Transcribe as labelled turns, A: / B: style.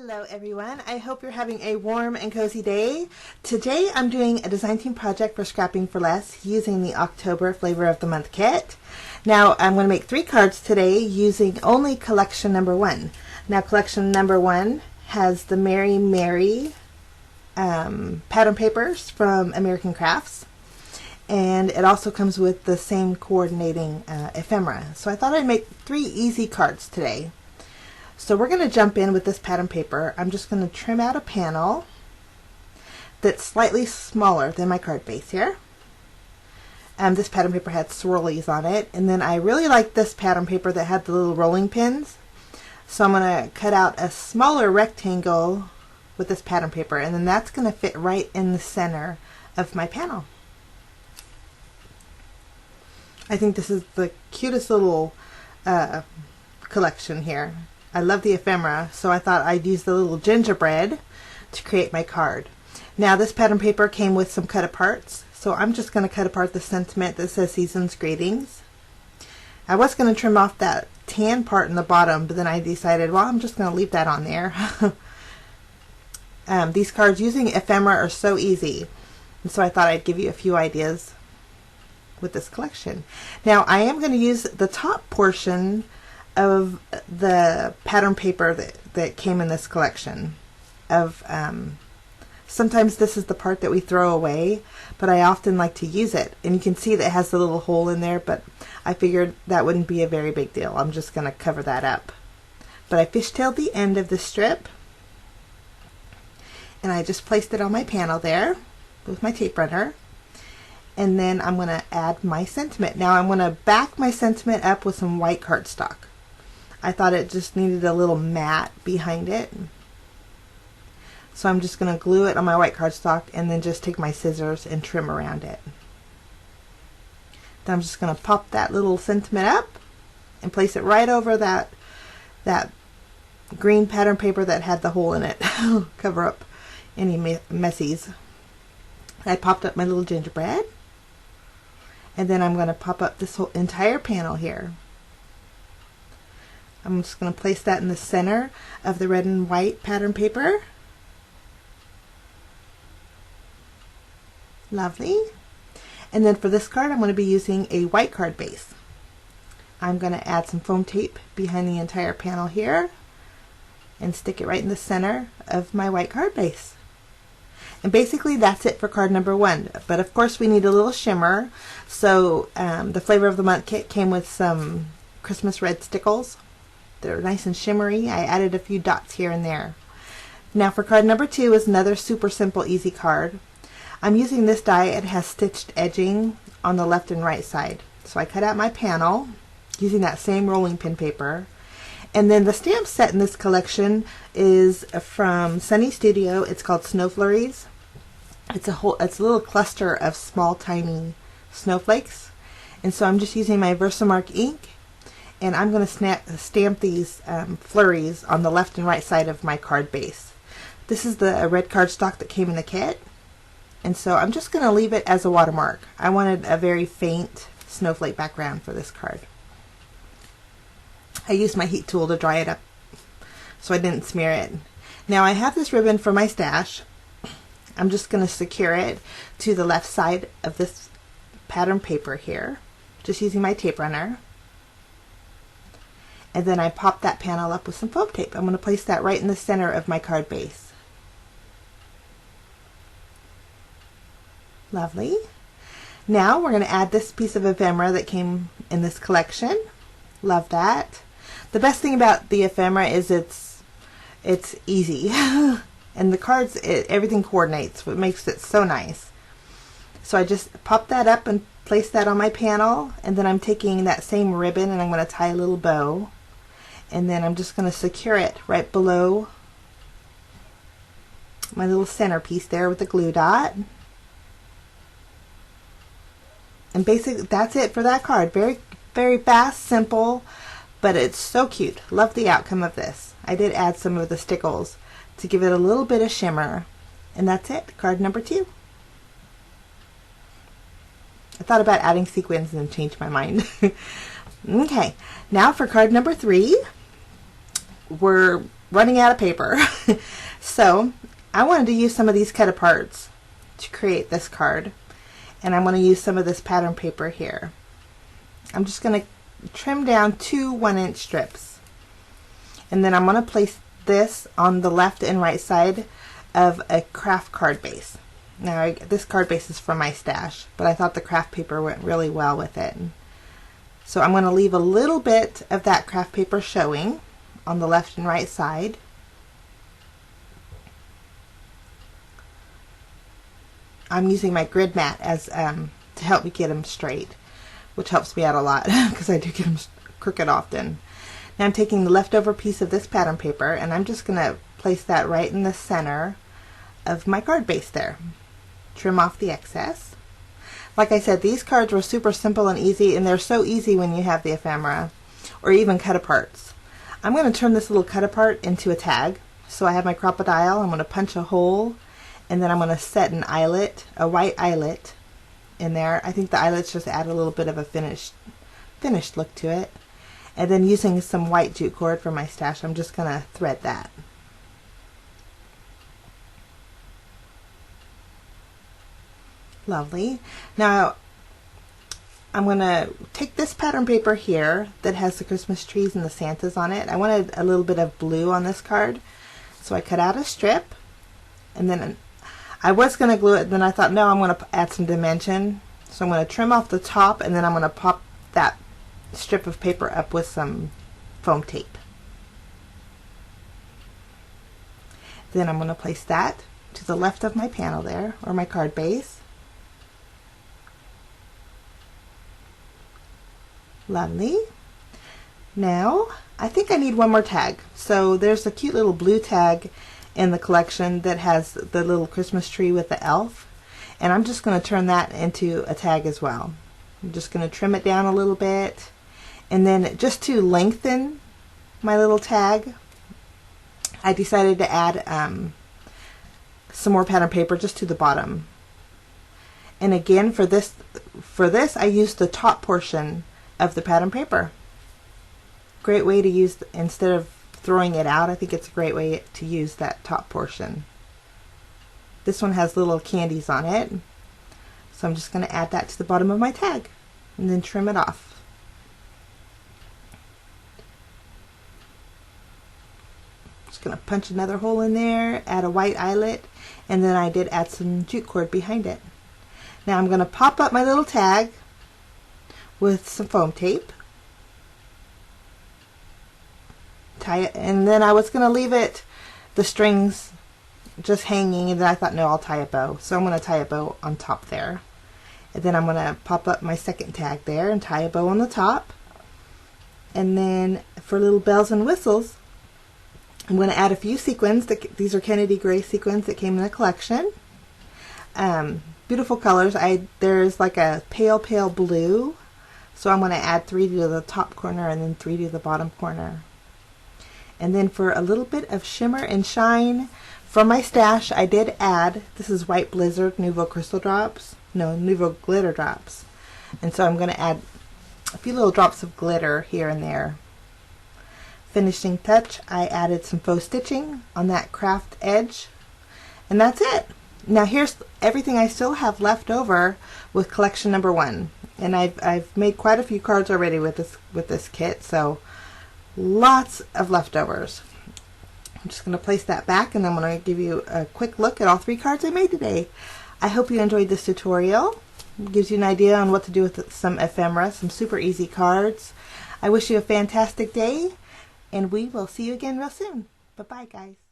A: Hello everyone, I hope you're having a warm and cozy day. Today I'm doing a design team project for Scrapping for Less using the October Flavor of the Month kit. Now I'm going to make 3 cards today using only collection number 1. Now collection number 1 has the Merry Mary pattern papers from American Crafts, and it also comes with the same coordinating ephemera. So I thought I'd make 3 easy cards today. So we're going to jump in with this pattern paper. I'm just going to trim out a panel that's slightly smaller than my card base here. This pattern paper had swirlies on it, and then I really like this pattern paper that had the little rolling pins. So I'm going to cut out a smaller rectangle with this pattern paper, and then that's going to fit right in the center of my panel. I think this is the cutest little collection here. I love the ephemera, so I thought I'd use the little gingerbread to create my card. Now this pattern paper came with some cut aparts, so I'm just going to cut apart the sentiment that says Season's Greetings. I was going to trim off that tan part in the bottom, but then I decided, well, I'm just going to leave that on there. These cards using ephemera are so easy, and so I thought I'd give you a few ideas with this collection. Now I am going to use the top portion of the pattern paper that came in this collection. Sometimes this is the part that we throw away, but I often like to use it, and you can see that it has the little hole in there, but I figured that wouldn't be a very big deal. I'm just going to cover that up. But I fishtailed the end of the strip, and I just placed it on my panel there with my tape runner, and then I'm going to add my sentiment. Now I'm going to back my sentiment up with some white cardstock. I thought it just needed a little mat behind it. So I'm just going to glue it on my white cardstock and then just take my scissors and trim around it. Then I'm just going to pop that little sentiment up and place it right over that green pattern paper that had the hole in it. Cover up any messies. I popped up my little gingerbread, and then I'm going to pop up this whole entire panel here. I'm just going to place that in the center of the red and white pattern paper. Lovely. And then for this card, I'm going to be using a white card base. I'm going to add some foam tape behind the entire panel here and stick it right in the center of my white card base. And basically that's it for card number 1. But of course we need a little shimmer. So the Flavor of the Month kit came with some Christmas red stickles. They're nice and shimmery. I added a few dots here and there. Now for card number 2 is another super simple easy card. I'm using this die. It has stitched edging on the left and right side. So I cut out my panel using that same rolling pin paper. And then the stamp set in this collection is from Sunny Studio. It's called Snow Flurries. It's a little cluster of small tiny snowflakes. And so I'm just using my Versamark ink, and I'm going to stamp these flurries on the left and right side of my card base. This is the red cardstock that came in the kit, and so I'm just going to leave it as a watermark. I wanted a very faint snowflake background for this card. I used my heat tool to dry it up so I didn't smear it. Now I have this ribbon for my stash. I'm just going to secure it to the left side of this pattern paper here, just using my tape runner. And then I pop that panel up with some foam tape. I'm going to place that right in the center of my card base. Lovely. Now we're going to add this piece of ephemera that came in this collection. Love that. The best thing about the ephemera is it's easy. And the cards, everything coordinates, what makes it so nice. So I just pop that up and place that on my panel, and then I'm taking that same ribbon and I'm going to tie a little bow. And then I'm just going to secure it right below my little centerpiece there with the glue dot. And basically that's it for that card. Very, very fast, simple, but it's so cute. Love the outcome of this. I did add some of the stickles to give it a little bit of shimmer. And that's it, card number 2. I thought about adding sequins and changed my mind. Okay, now for card number 3. we're running out of paper. So I wanted to use some of these cut aparts to create this card, and I'm going to use some of this pattern paper here. I'm just going to trim down 2 1-inch strips, and then I'm going to place this on the left and right side of a craft card base. Now this card base is from my stash, but I thought the craft paper went really well with it. So I'm going to leave a little bit of that craft paper showing on the left and right side. I'm using my grid mat as to help me get them straight, which helps me out a lot because I do get them crooked often. Now I'm taking the leftover piece of this pattern paper, and I'm just going to place that right in the center of my card base there. Trim off the excess. Like I said, these cards were super simple and easy, and they're so easy when you have the ephemera or even cut aparts. I'm going to turn this little cut apart into a tag. So I have my crocodile. I'm going to punch a hole, and then I'm going to set an eyelet, a white eyelet in there. I think the eyelets just add a little bit of a finished look to it. And then using some white jute cord from my stash, I'm just going to thread that. Lovely. Now I'm going to take this pattern paper here that has the Christmas trees and the Santas on it. I wanted a little bit of blue on this card, so I cut out a strip, and then I was going to glue it, then I thought, no, I'm going to add some dimension. So I'm going to trim off the top, and then I'm going to pop that strip of paper up with some foam tape. Then I'm going to place that to the left of my panel there, or my card base. Lovely. Now I think I need one more tag. So there's a cute little blue tag in the collection that has the little Christmas tree with the elf, and I'm just going to turn that into a tag as well. I'm just going to trim it down a little bit, and then just to lengthen my little tag, I decided to add some more pattern paper just to the bottom. And again, for this I used the top portion of the pattern paper. Great way to use, instead of throwing it out, I think it's a great way to use that top portion. This one has little candies on it, so I'm just going to add that to the bottom of my tag and then trim it off. Just going to punch another hole in there, add a white eyelet, and then I did add some jute cord behind it. Now I'm going to pop up my little tag with some foam tape, tie it, and then I was going to leave it, the strings just hanging, and then I thought, no, I'll tie a bow. So I'm going to tie a bow on top there, and then I'm going to pop up my second tag there and tie a bow on the top. And then for little bells and whistles, I'm going to add a few sequins. These are Kennedy gray sequins that came in the collection. Beautiful colors. There's like a pale blue, so I'm going to add 3 to the top corner and then 3 to the bottom corner. And then for a little bit of shimmer and shine from my stash, I did add, this is White Blizzard Nouveau Crystal Drops, no, Nouveau Glitter Drops. And so I'm going to add a few little drops of glitter here and there. Finishing touch, I added some faux stitching on that craft edge, and that's it. Now here's everything I still have left over with collection number 1, and I've made quite a few cards already with this kit, so lots of leftovers. I'm just going to place that back, and I'm going to give you a quick look at all 3 cards I made today. I hope you enjoyed this tutorial. It gives you an idea on what to do with some ephemera, some super easy cards. I wish you a fantastic day, and we will see you again real soon. Bye-bye, guys.